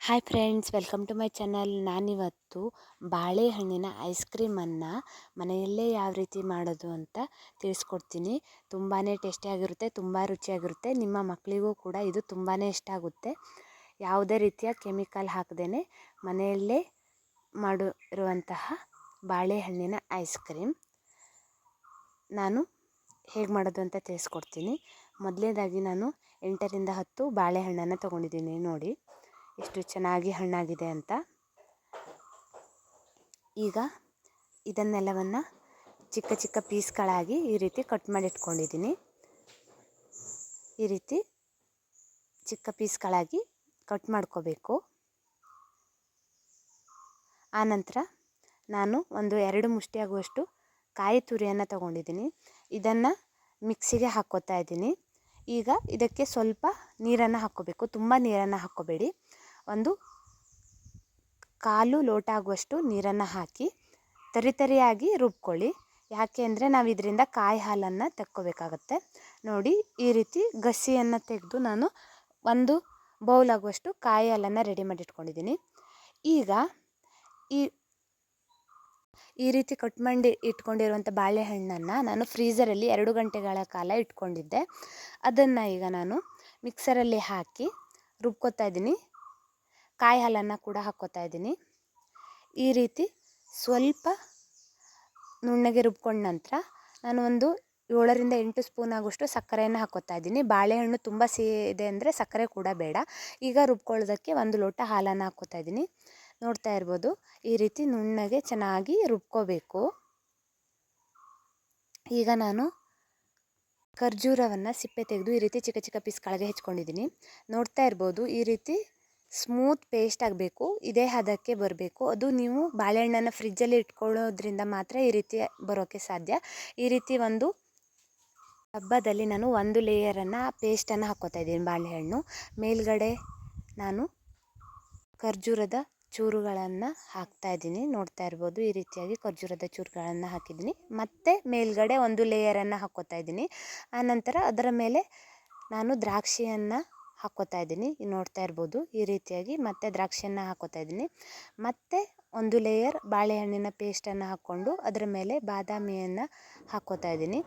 Hi friends, welcome to my channel. ನಾನಿವತ್ತು ಬಾಳೆಹಣ್ಣಿನ ice ಕ್ರೀಮನ್ನು ಮನೆಯಲ್ಲೇ ಯಾವ ರೀತಿ ಮಾಡೋದು ಅಂತ ತಿಳಿಸ್ಕೊಡ್ತೀನಿ. ತುಂಬಾ ಟೇಸ್ಟಿಯಾಗಿರುತ್ತೆ, ತುಂಬ ರುಚಿಯಾಗಿರುತ್ತೆ. ನಿಮ್ಮ ಮಕ್ಕಳಿಗೂ ಕೂಡ ಇದು ತುಂಬಾ ಇಷ್ಟ ಆಗುತ್ತೆ. ಯಾವುದೇ ರೀತಿಯ ಕೆಮಿಕಲ್ ಹಾಕದೇ ಮನೆಯಲ್ಲೇ ಮಾಡಿರುವಂತಹ ಬಾಳೆಹಣ್ಣಿನ ಐಸ್ ಕ್ರೀಮ್ ನಾನು ಹೇಗೆ ಮಾಡೋದು ಅಂತ ತಿಳಿಸ್ಕೊಡ್ತೀನಿ. ಮೊದಲನೇದಾಗಿ ನಾನು 8ರಿಂದ 10 ಬಾಳೆಹಣ್ಣನ್ನು ತೊಗೊಂಡಿದ್ದೀನಿ. ನೋಡಿ ಎಷ್ಟು ಚೆನ್ನಾಗಿ ಹಣ್ಣಾಗಿದೆ ಅಂತ. ಈಗ ಇದನ್ನೆಲ್ಲವನ್ನು ಚಿಕ್ಕ ಚಿಕ್ಕ ಪೀಸ್ಗಳಾಗಿ ಈ ರೀತಿ ಕಟ್ ಮಾಡಿ ಇಟ್ಕೊಂಡಿದ್ದೀನಿ. ಈ ರೀತಿ ಚಿಕ್ಕ ಪೀಸ್ಗಳಾಗಿ ಕಟ್ ಮಾಡ್ಕೋಬೇಕು. ಆನಂತರ ನಾನು ಒಂದು 2 ಮುಷ್ಟಿ ಆಗುವಷ್ಟು ಕಾಯಿ ತುರಿಯನ್ನು ತಗೊಂಡಿದ್ದೀನಿ. ಇದನ್ನು ಮಿಕ್ಸಿಗೆ ಹಾಕ್ಕೋತಾ ಇದ್ದೀನಿ. ಈಗ ಇದಕ್ಕೆ ಸ್ವಲ್ಪ ನೀರನ್ನು ಹಾಕ್ಕೋಬೇಕು, ತುಂಬ ನೀರನ್ನು ಹಾಕ್ಕೋಬೇಡಿ. ಒಂದು 1/4 ಲೋಟ ಆಗುವಷ್ಟು ನೀರನ್ನು ಹಾಕಿ ತರಿಯಾಗಿ ರುಬ್ಕೊಳ್ಳಿ. ಯಾಕೆ ಅಂದರೆ ನಾವು ಇದರಿಂದ ಕಾಯಿ ಹಾಲನ್ನು ತೆಕ್ಕೋಬೇಕಾಗತ್ತೆ. ನೋಡಿ, ಈ ರೀತಿ ಗಸಿಯನ್ನು ತೆಗೆದು ನಾನು ಒಂದು ಬೌಲ್ ಆಗುವಷ್ಟು ಕಾಯಿ ಹಾಲನ್ನು ರೆಡಿ ಮಾಡಿ ಇಟ್ಕೊಂಡಿದ್ದೀನಿ. ಈಗ ಈ ರೀತಿ ಕಟ್ ಮಾಡಿ ಇಟ್ಕೊಂಡಿರುವಂಥ ಬಾಳೆಹಣ್ಣನ್ನು ನಾನು ಫ್ರೀಝರಲ್ಲಿ 2 ಗಂಟೆಗಳ ಕಾಲ ಇಟ್ಕೊಂಡಿದ್ದೆ. ಅದನ್ನು ಈಗ ನಾನು ಮಿಕ್ಸರಲ್ಲಿ ಹಾಕಿ ರುಬ್ಕೋತಾ ಇದ್ದೀನಿ. ಕಾಯಿ ಹಾಲನ್ನು ಕೂಡ ಹಾಕ್ಕೋತಾ ಇದ್ದೀನಿ. ಈ ರೀತಿ ಸ್ವಲ್ಪ ನುಣ್ಣಗೆ ರುಬ್ಕೊಂಡ ನಂತರ ನಾನು ಒಂದು 7ರಿಂದ 8 ಸ್ಪೂನ್ ಆಗುವಷ್ಟು ಸಕ್ಕರೆಯನ್ನು ಹಾಕ್ಕೋತಾ ಇದ್ದೀನಿ. ಬಾಳೆಹಣ್ಣು ತುಂಬ ಸಿಹಿ ಇದೆ ಅಂದರೆ ಸಕ್ಕರೆ ಕೂಡ ಬೇಡ. ಈಗ ರುಬ್ಕೊಳ್ಳೋದಕ್ಕೆ 1 ಲೋಟ ಹಾಲನ್ನು ಹಾಕ್ಕೋತಾ ಇದ್ದೀನಿ. ನೋಡ್ತಾ ಇರ್ಬೋದು, ಈ ರೀತಿ ನುಣ್ಣಗೆ ಚೆನ್ನಾಗಿ ರುಬ್ಕೋಬೇಕು. ಈಗ ನಾನು ಖರ್ಜೂರವನ್ನು ಸಿಪ್ಪೆ ತೆಗೆದು ಈ ರೀತಿ ಚಿಕ್ಕ ಚಿಕ್ಕ ಪೀಸ್ಗಳಿಗೆ ಹೆಚ್ಕೊಂಡಿದ್ದೀನಿ. ನೋಡ್ತಾ ಇರ್ಬೋದು, ಈ ರೀತಿ ಸ್ಮೂತ್ ಪೇಸ್ಟ್ ಆಗಬೇಕು. ಇದೇ ಹದಕ್ಕೆ ಬರಬೇಕು. ಅದು ನೀವು ಬಾಳೆಹಣ್ಣನ್ನು ಫ್ರಿಜ್ಜಲ್ಲಿ ಇಟ್ಕೊಳ್ಳೋದ್ರಿಂದ ಮಾತ್ರ ಈ ರೀತಿ ಬರೋಕ್ಕೆ ಸಾಧ್ಯ. ಈ ರೀತಿ ಒಂದು ಡಬ್ಬದಲ್ಲಿ ನಾನು 1 ಲೇಯರನ್ನು ಪೇಸ್ಟನ್ನು ಹಾಕ್ಕೋತಾ ಇದ್ದೀನಿ. ಬಾಳೆಹಣ್ಣು ಮೇಲ್ಗಡೆ ನಾನು ಖರ್ಜೂರದ ಚೂರುಗಳನ್ನು ಹಾಕ್ತಾ ಇದ್ದೀನಿ. ನೋಡ್ತಾ ಇರ್ಬೋದು, ಈ ರೀತಿಯಾಗಿ ಖರ್ಜೂರದ ಚೂರುಗಳನ್ನು ಹಾಕಿದ್ದೀನಿ. ಮತ್ತು ಮೇಲ್ಗಡೆ 1 ಲೇಯರನ್ನು ಹಾಕ್ಕೋತಾ ಇದ್ದೀನಿ. ಆನಂತರ ಅದರ ಮೇಲೆ ನಾನು ದ್ರಾಕ್ಷಿಯನ್ನು ಹಾಕ್ಕೋತಾ ಇದ್ದೀನಿ. ನೋಡ್ತಾ ಇರ್ಬೋದು, ಈ ರೀತಿಯಾಗಿ ಮತ್ತೆ ದ್ರಾಕ್ಷಿಯನ್ನು ಹಾಕ್ಕೋತಾ ಇದ್ದೀನಿ. ಮತ್ತು 1 ಲೇಯರ್ ಬಾಳೆಹಣ್ಣಿನ ಪೇಸ್ಟನ್ನು ಹಾಕ್ಕೊಂಡು ಅದರ ಮೇಲೆ ಬಾದಾಮಿಯನ್ನು ಹಾಕ್ಕೋತಾ ಇದ್ದೀನಿ.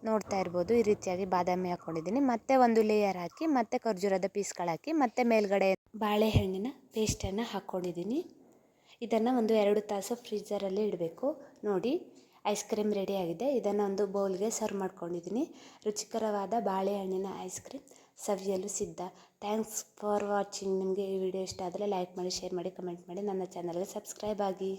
ನೋಡ್ತಾ ಇರ್ಬೋದು, ಈ ರೀತಿಯಾಗಿ ಬಾದಾಮಿ ಹಾಕ್ಕೊಂಡಿದ್ದೀನಿ. ಮತ್ತೆ 1 ಲೇಯರ್ ಹಾಕಿ ಮತ್ತೆ ಖರ್ಜೂರದ ಪೀಸ್ಗಳು ಹಾಕಿ ಮತ್ತೆ ಮೇಲ್ಗಡೆ ಬಾಳೆಹಣ್ಣಿನ ಪೇಸ್ಟನ್ನು ಹಾಕ್ಕೊಂಡಿದ್ದೀನಿ. ಇದನ್ನು ಒಂದು 2 ತಾಸು ಫ್ರೀಜರಲ್ಲಿ ಇಡಬೇಕು. ನೋಡಿ, ಐಸ್ ಕ್ರೀಮ್ ರೆಡಿಯಾಗಿದೆ. ಇದನ್ನು ಒಂದು ಬೌಲ್ಗೆ ಸರ್ವ್ ಮಾಡ್ಕೊಂಡಿದ್ದೀನಿ. ರುಚಿಕರವಾದ ಬಾಳೆಹಣ್ಣಿನ ಐಸ್ ಕ್ರೀಮ್ ಸವಿಯಲು ಸಿದ್ಧ. Thanks for watching. ನಿಮಗೆ ಈ ವಿಡಿಯೋ ಇಷ್ಟ ಆದರೆ ಲೈಕ್ ಮಾಡಿ, ಶೇರ್ ಮಾಡಿ, ಕಮೆಂಟ್ ಮಾಡಿ. ನನ್ನ ಚಾನಲ್ಗೆ ಸಬ್ಸ್ಕ್ರೈಬ್ ಆಗಿ.